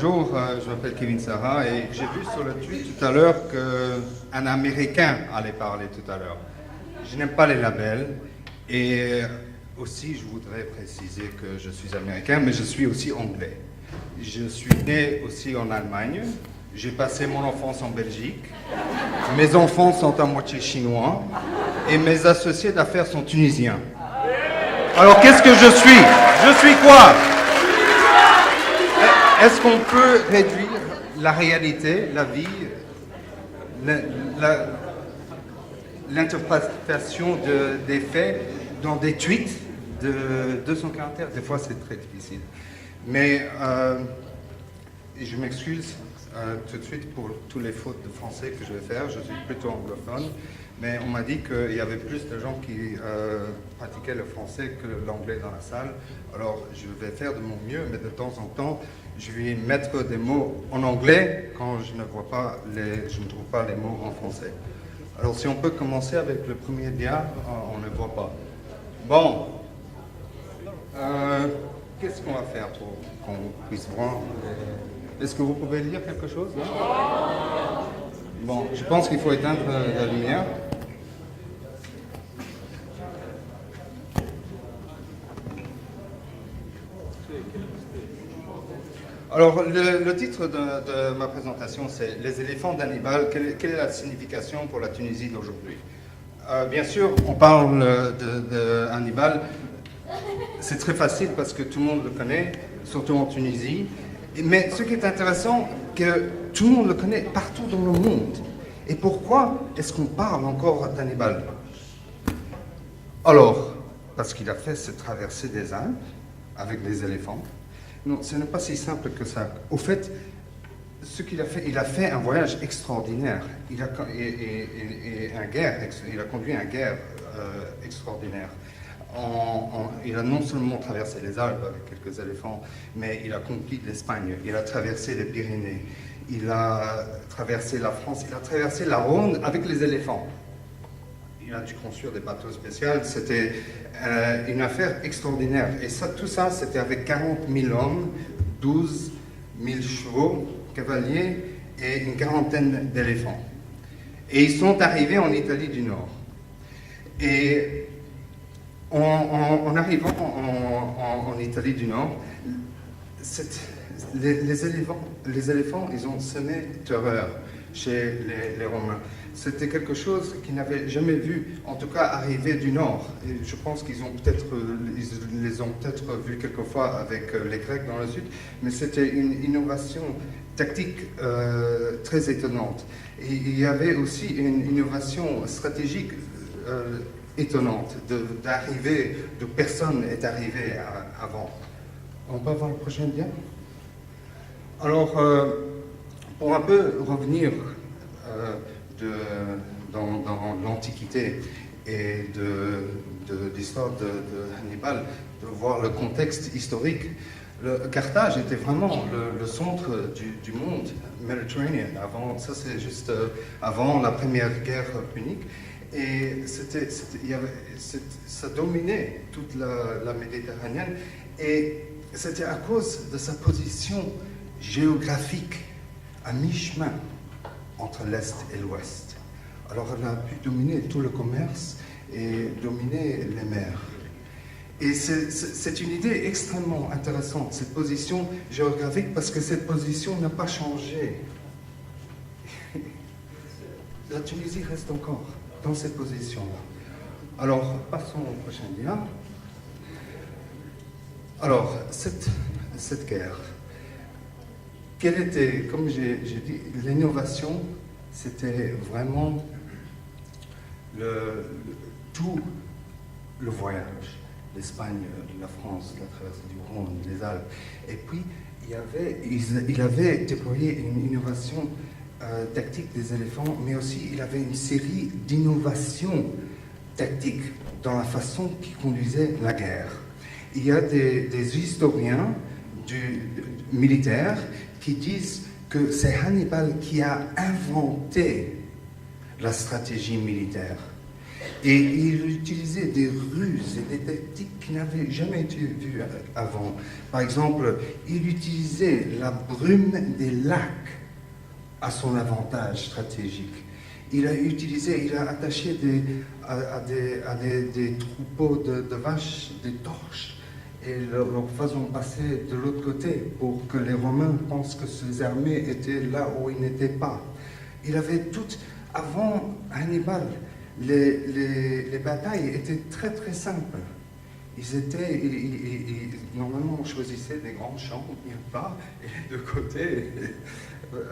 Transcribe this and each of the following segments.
bonjour, je m'appelle Kevin Sarah et j'ai vu sur le tweet tout à l'heure qu'un Américain allait parler tout à l'heure. Je n'aime pas les labels et aussi je voudrais préciser que je suis américain mais je suis aussi anglais. Je suis né aussi en Allemagne, j'ai passé mon enfance en Belgique, mes enfants sont à moitié chinois et mes associés d'affaires sont tunisiens. Alors qu'est-ce que je suis? Je suis quoi? Est-ce qu'on peut réduire la réalité, la vie, l'interprétation des faits dans des tweets de 200 caractères? Des fois, c'est très difficile. Mais je m'excuse tout de suite pour tous les fautes de français que je vais faire. Je suis plutôt anglophone. Mais on m'a dit qu'il y avait plus de gens qui pratiquaient le français que l'anglais dans la salle. Alors, je vais faire de mon mieux, mais de temps en temps, je vais mettre des mots en anglais quand je ne trouve pas les mots en français. Alors, si on peut commencer avec le premier dia, on ne voit pas. Bon, qu'est-ce qu'on va faire pour qu'on puisse voir? Est-ce que vous pouvez lire quelque chose là? Bon, je pense qu'il faut éteindre la lumière. Alors, le titre de ma présentation, c'est « Les éléphants d'Hannibal, quelle est la signification pour la Tunisie d'aujourd'hui ?» Bien sûr, on parle de Hannibal. C'est très facile parce que tout le monde le connaît, surtout en Tunisie. Mais ce qui est intéressant, c'est que tout le monde le connaît partout dans le monde. Et pourquoi est-ce qu'on parle encore d'Hannibal? Alors, parce qu'il a fait cette traversée des Alpes avec des éléphants. Non, ce n'est pas si simple que ça. Au fait, ce qu'il a fait, il a fait un voyage extraordinaire. Il a conduit une guerre extraordinaire. Il a non seulement traversé les Alpes avec quelques éléphants, mais il a conquis l'Espagne, il a traversé les Pyrénées, il a traversé la France, il a traversé la Rhône avec les éléphants. Il a dû construire des bateaux spéciaux, c'était une affaire extraordinaire. Et ça, tout ça, c'était avec 40 000 hommes, 12 000 chevaux, cavaliers et une quarantaine d'éléphants. Et ils sont arrivés en Italie du Nord. Et en arrivant en Italie du Nord, les éléphants, ils ont semé terreur chez les Romains. C'était quelque chose qu'ils n'avaient jamais vu, en tout cas arriver du Nord. Et je pense qu'ils les ont peut-être vus quelquefois avec les Grecs dans le Sud, mais c'était une innovation tactique très étonnante. Et il y avait aussi une innovation stratégique étonnante d'arriver, de personne n'est arrivé avant. On peut avoir le prochain lien? Alors, pour un peu revenir dans l'Antiquité et de l'histoire de Hannibal, de voir le contexte historique, Carthage était vraiment le centre du monde méditerranéen. Ça c'est juste avant la première guerre punique. Et ça dominait toute la Méditerranée. Et c'était à cause de sa position géographique à mi-chemin entre l'Est et l'Ouest. Alors elle a pu dominer tout le commerce et dominer les mers. Et c'est une idée extrêmement intéressante, cette position géographique, parce que cette position n'a pas changé. La Tunisie reste encore dans cette position-là. Alors, passons au prochain lien. Alors, cette guerre, quelle était, comme j'ai dit, l'innovation, c'était vraiment tout le voyage. L'Espagne, la France, la traversée du Rhône, les Alpes. Et puis, il avait déployé une innovation tactique des éléphants, mais aussi il avait une série d'innovations tactiques dans la façon qu'il conduisait la guerre. Il y a des historiens militaires qui disent que c'est Hannibal qui a inventé la stratégie militaire. Et il utilisait des ruses et des tactiques qui n'avaient jamais été vues avant. Par exemple, il utilisait la brume des lacs à son avantage stratégique. Il a attaché des troupeaux de vaches des torches et leur faisant passer de l'autre côté pour que les Romains pensent que ces armées étaient là où ils n'étaient pas. Il avait tout, avant Hannibal, les batailles étaient très très simples. Normalement, on choisissait des grands champs bien bas et les deux côtés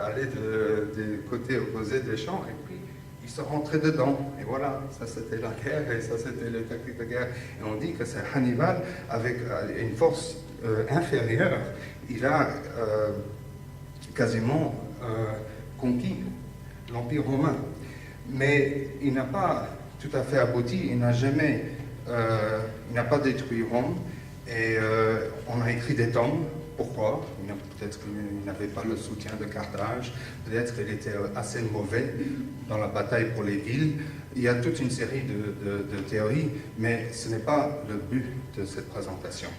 allaient des côtés opposés des champs et puis ils se rentraient dedans. Et voilà, ça c'était la guerre et ça c'était les tactiques de guerre. Et on dit que c'est Hannibal, avec une force inférieure, il a quasiment conquis l'Empire romain. Mais il n'a pas tout à fait abouti, il n'a pas détruit Rome, et on a écrit des tomes. Pourquoi? Peut-être qu'il n'avait pas le soutien de Carthage, peut-être qu'il était assez mauvais dans la bataille pour les villes. Il y a toute une série de théories, mais ce n'est pas le but de cette présentation.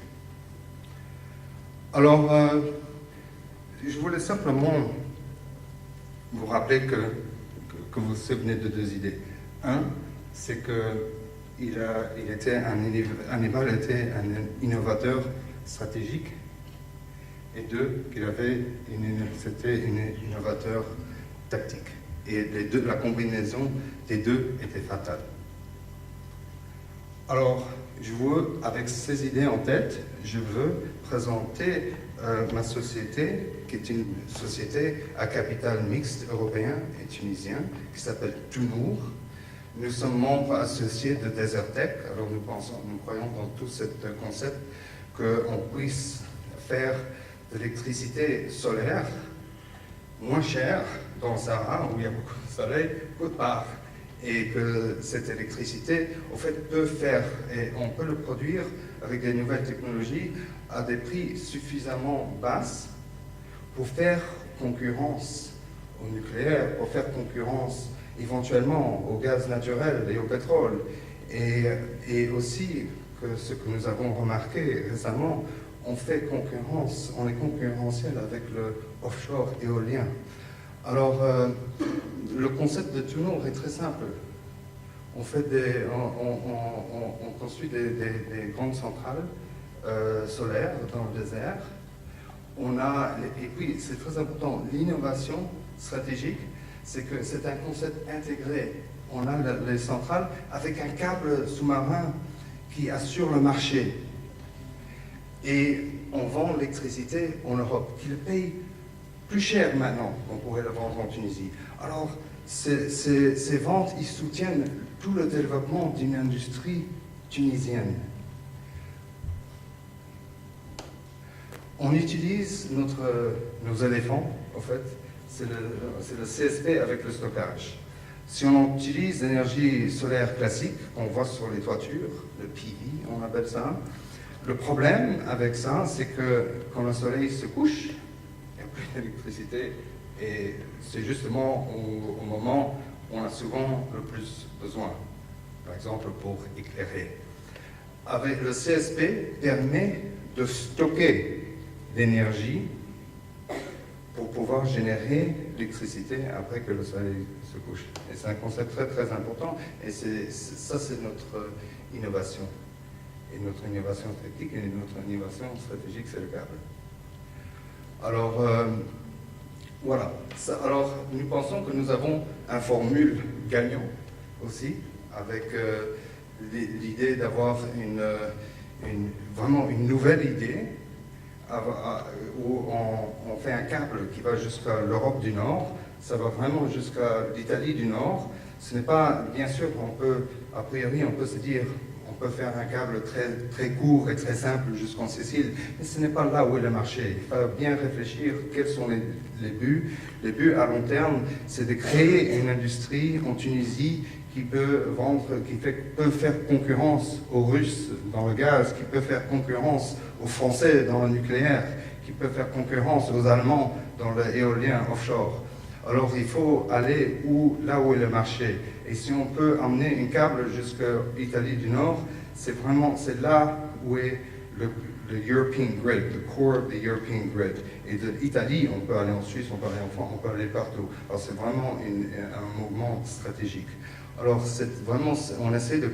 Alors, je voulais simplement vous rappeler que vous vous souvenez de deux idées. Un, c'est que Hannibal était un innovateur stratégique, et deux, c'était un innovateur tactique. Et la combinaison des deux était fatale. Alors, avec ces idées en tête, je veux présenter ma société, qui est une société à capital mixte européen et tunisien, qui s'appelle Tounour. Nous sommes membres associés de Desertec. Alors nous croyons dans tout ce concept qu'on puisse faire de l'électricité solaire moins chère dans le Sahara, où il y a beaucoup de soleil, qu'autre part. Et que cette électricité, au fait, et on peut le produire avec des nouvelles technologies à des prix suffisamment basses pour faire concurrence au nucléaire, pour faire concurrence éventuellement au gaz naturel et au pétrole. Et aussi, ce que nous avons remarqué récemment, on est concurrentiel avec le offshore éolien. Alors, le concept de Tounour est très simple. On construit des grandes centrales solaires dans le désert. Et puis, c'est très important, l'innovation stratégique, c'est que c'est un concept intégré. On a les centrales avec un câble sous-marin qui assure le marché. Et on vend l'électricité en Europe, qui le paye plus cher maintenant qu'on pourrait le vendre en Tunisie. Alors, ces ventes, ils soutiennent tout le développement d'une industrie tunisienne. On utilise nos éléphants, en fait, c'est le CSP avec le stockage. Si on utilise l'énergie solaire classique, qu'on voit sur les toitures, le PV, on appelle ça, le problème avec ça, c'est que quand le soleil se couche, il n'y a plus d'électricité, et c'est justement au moment où on a souvent le plus besoin, par exemple pour éclairer. Avec le CSP permet de stocker l'énergie pour pouvoir générer l'électricité après que le soleil se couche. Et c'est un concept très très important, et ça c'est notre innovation. Et notre innovation technique et notre innovation stratégique, c'est le câble. Alors, voilà. Alors, nous pensons que nous avons un formule gagnant aussi, avec l'idée d'avoir vraiment une nouvelle idée, où on fait un câble qui va jusqu'à l'Europe du Nord, ça va vraiment jusqu'à l'Italie du Nord. Ce n'est pas, bien sûr, a priori, on peut se dire, on peut faire un câble très, très court et très simple jusqu'en Sicile, mais ce n'est pas là où est le marché. Il faut bien réfléchir quels sont les buts. Les buts à long terme, c'est de créer une industrie en Tunisie qui peut peut faire concurrence aux Russes dans le gaz, qui peut faire concurrence aux Français dans le nucléaire, qui peut faire concurrence aux Allemands dans l'éolien offshore. Alors il faut aller là où est le marché. Et si on peut emmener un câble jusqu'à l'Italie du Nord, c'est là où est le European Grid, le core of the European Grid. Et de l'Italie, on peut aller en Suisse, on peut aller en France, on peut aller partout. Alors c'est vraiment un mouvement stratégique. Alors on essaie de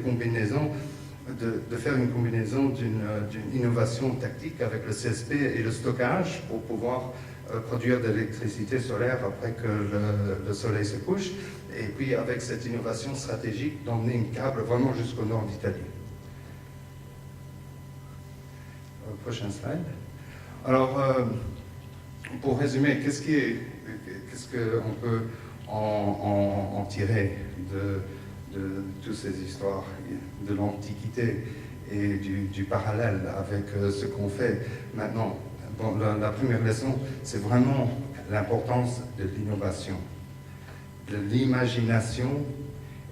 faire une combinaison d'une innovation tactique avec le CSP et le stockage pour pouvoir produire de l'électricité solaire après que le soleil se couche, et puis avec cette innovation stratégique d'emmener un câble vraiment jusqu'au nord d'Italie. Prochain slide. Alors, pour résumer, qu'est-ce qu'on peut en tirer de toutes ces histoires de l'Antiquité et du parallèle avec ce qu'on fait maintenant? Bon, la première leçon, c'est vraiment l'importance de l'innovation, de l'imagination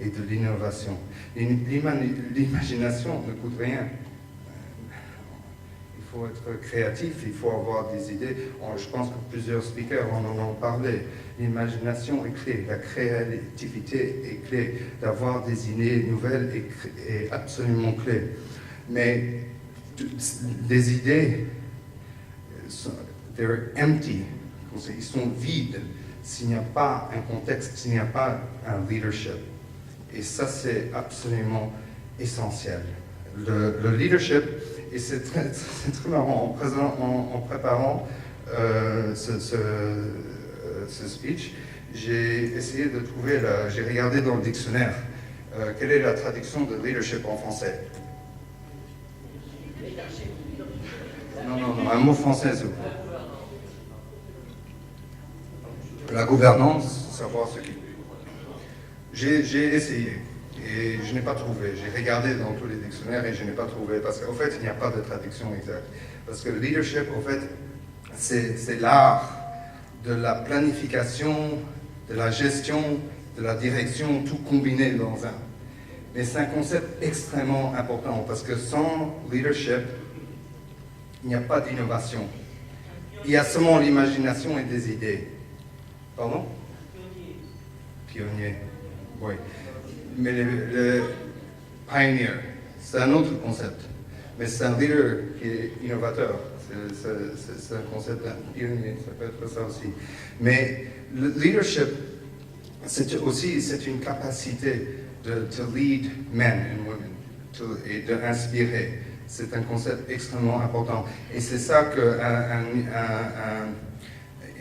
et de l'innovation. L'imagination ne coûte rien. Il faut être créatif, il faut avoir des idées. Je pense que plusieurs speakers en ont parlé. L'imagination est clé, la créativité est clé. D'avoir des idées nouvelles est absolument clé. Mais des idées, they're empty, ils sont vides s'il n'y a pas un contexte, s'il n'y a pas un leadership. Et ça, c'est absolument essentiel. Le leadership, et c'est très marrant, en préparant ce speech, j'ai essayé de trouver, j'ai regardé dans le dictionnaire, quelle est la traduction de leadership en français. Non, un mot français. La gouvernance, savoir ce qui... J'ai essayé et je n'ai pas trouvé. J'ai regardé dans tous les dictionnaires et je n'ai pas trouvé, parce qu'en fait, il n'y a pas de traduction exacte. Parce que le leadership, en fait, c'est l'art de la planification, de la gestion, de la direction, tout combiné dans un. Mais c'est un concept extrêmement important, parce que sans leadership, il n'y a pas d'innovation. Il y a seulement l'imagination et des idées. Pardon? Pionnier. Oui. Mais le pioneer, c'est un autre concept. Mais c'est un leader qui est innovateur. C'est un concept pionnier, ça peut être ça aussi. Mais le leadership, c'est une capacité de lead men and women et d'inspirer. C'est un concept extrêmement important. Et c'est ça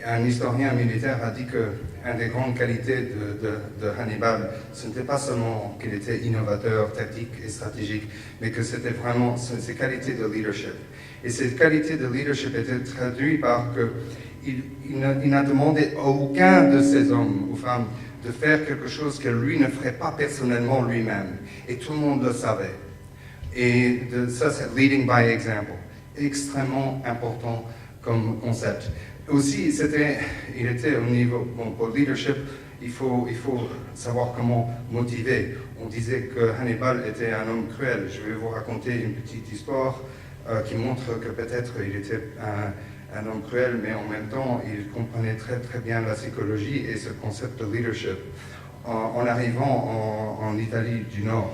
qu'un historien militaire a dit qu'une des grandes qualités de Hannibal, ce n'était pas seulement qu'il était innovateur, tactique et stratégique, mais que c'était vraiment ses qualités de leadership. Et ces qualités de leadership étaient traduites par qu'il n'a demandé à aucun de ces hommes ou femmes de faire quelque chose que lui ne ferait pas personnellement lui-même. Et tout le monde le savait. Et ça, c'est leading by example. Extrêmement important comme concept. Aussi, il était au niveau, bon, pour le leadership, il faut savoir comment motiver. On disait que Hannibal était un homme cruel. Je vais vous raconter une petite histoire qui montre que peut-être il était un homme cruel, mais en même temps, il comprenait très très bien la psychologie et ce concept de leadership. En arrivant en Italie du Nord,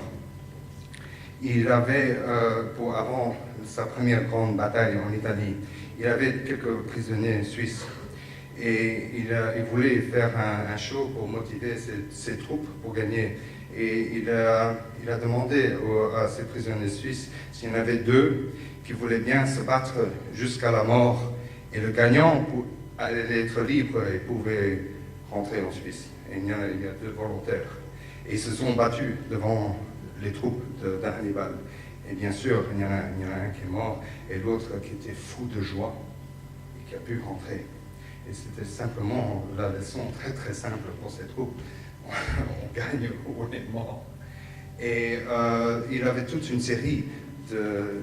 il avait, avant sa première grande bataille en Italie, il avait quelques prisonniers suisses et il voulait faire un show pour motiver ses troupes pour gagner. Et il a demandé à ses prisonniers suisses s'il y en avait deux qui voulaient bien se battre jusqu'à la mort. Et le gagnant allait être libre et pouvait rentrer en Suisse. Et il y a deux volontaires. Et ils se sont battus devant les troupes d'Hannibal. Et bien sûr, il y en a un qui est mort et l'autre qui était fou de joie et qui a pu rentrer. Et c'était simplement la leçon très très simple pour ces troupes. On gagne ou on est mort. Et il avait toute une série de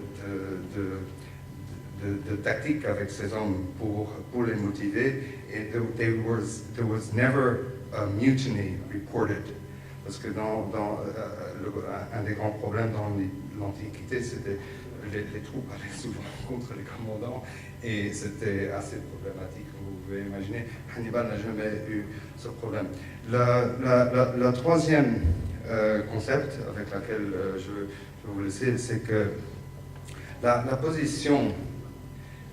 tactiques avec ces hommes pour les motiver. Et there was never a mutiny reported. Parce que un des grands problèmes dans l'Antiquité, c'était les troupes allaient souvent contre les commandants et c'était assez problématique, vous pouvez imaginer. Hannibal n'a jamais eu ce problème. La troisième concept avec lequel je vais vous laisser, c'est que la position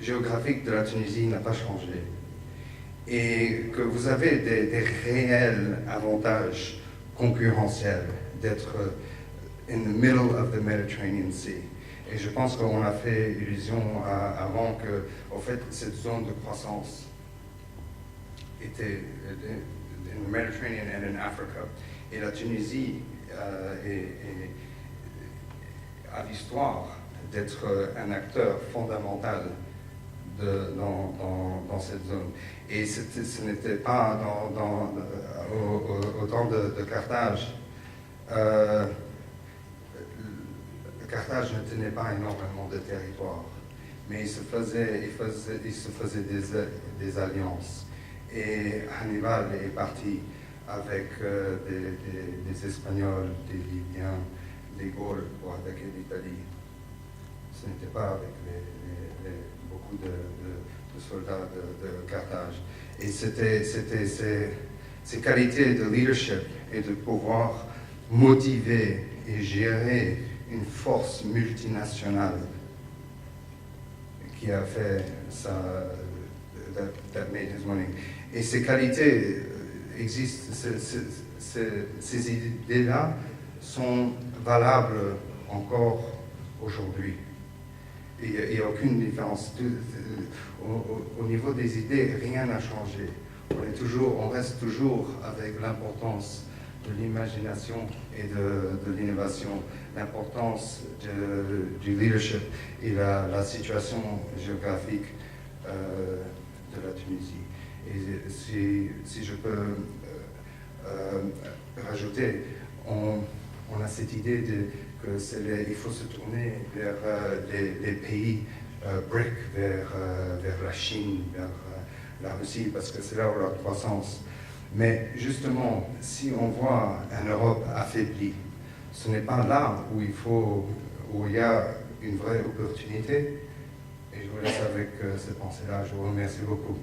géographique de la Tunisie n'a pas changé et que vous avez des réels avantages concurrentiels d'être in the middle of the Mediterranean Sea. Et je pense qu'on a fait illusion avant que, en fait, cette zone de croissance était in the Mediterranean and in Africa. Et la Tunisie a l'histoire d'être un acteur fondamental dans cette zone. Et ce n'était pas au temps de Carthage. Carthage ne tenait pas énormément de territoire, mais il se faisait des alliances. Et Hannibal est parti avec des Espagnols, des Libyens, des Gaules pour attaquer l'Italie. Ce n'était pas avec beaucoup de soldats de Carthage. Et c'était ces qualités de leadership et de pouvoir motiver et gérer une force multinationale qui a fait ça, that made his money. Et ces qualités existent, ces idées-là sont valables encore aujourd'hui. Il n'y a aucune différence. Au niveau des idées, rien n'a changé. On reste toujours avec l'importance de l'imagination et de l'innovation, l'importance du leadership et la situation géographique de la Tunisie. Et si je peux rajouter, on a cette idée qu'il faut se tourner vers les pays BRIC, vers la Chine, vers la Russie, parce que c'est là où la croissance. Mais justement, si on voit une Europe affaiblie, ce n'est pas là où il y a une vraie opportunité. Et je vous laisse avec cette pensée-là. Je vous remercie beaucoup.